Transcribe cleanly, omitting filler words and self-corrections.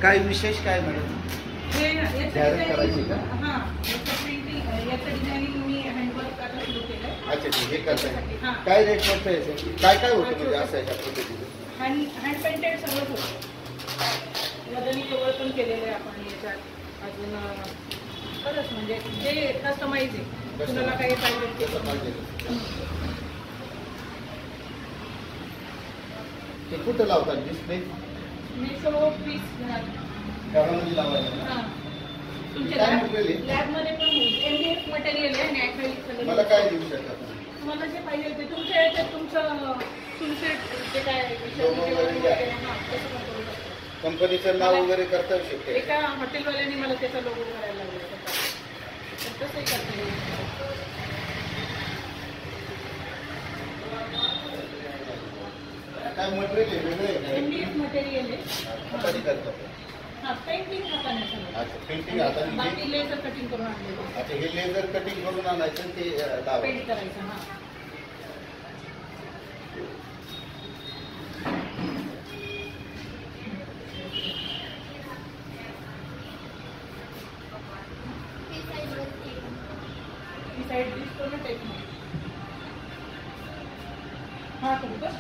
काय विशेष काय मॅडम? हे जाहिरात करायची का? हां, याचं डिझायनिंग मी हँडवर्क आता सुरू केलं. अच्छा ठीक, हे करताय. हां. काय रेट पडतं याचं? काय काय होतं म्हणजे असं याच्या पद्धतीचं? हँड पेंटेड सगळंच होतं. मदनी कवर पण केलेलं आहे आपण याच्यात. अजून खरंच म्हणजे जे कस्टमाइज आहे, तुम्हाला काही पाहिजे कसं पाहिजे ते कुठं लावतात डिस्प्ले? मी सर्व पीस घरामध्ये लावायला. हां, तुमच्या काय मटेरियल आहे? लॅबमध्ये पण MDF मटेरियल आहे आणि ॲक्रेलिक कलर. मला काय देऊ शकतात? तुम्हाला जे पाहिजे ते तुमच्या याच्यात तुमचे जे काय लोगो वगैरे आहे. हां, तसं पण करू शकतो. कंपनीचं नाव वगैरे करता येऊ शकते? एका हॉटेलवाल्याने मला त्याचा लोगो करायला लागला होता, तर तसंही करता येईल. काय मटेरियल आहे? वेगळं आहे? MDF मटेरियल आहे. हाताने करतात. हां, पेंटिंग हाताने सगळं. अच्छा, पेंटिंग हाताने. बाकी लेझर कटिंग करून आणलेलं. अच्छा, हे लेझर कटिंग करून आणायचं आणि ते लावायचं. पेंट करायचं. हां, ही साईड दिसतो ना टाईप. हां, करू का?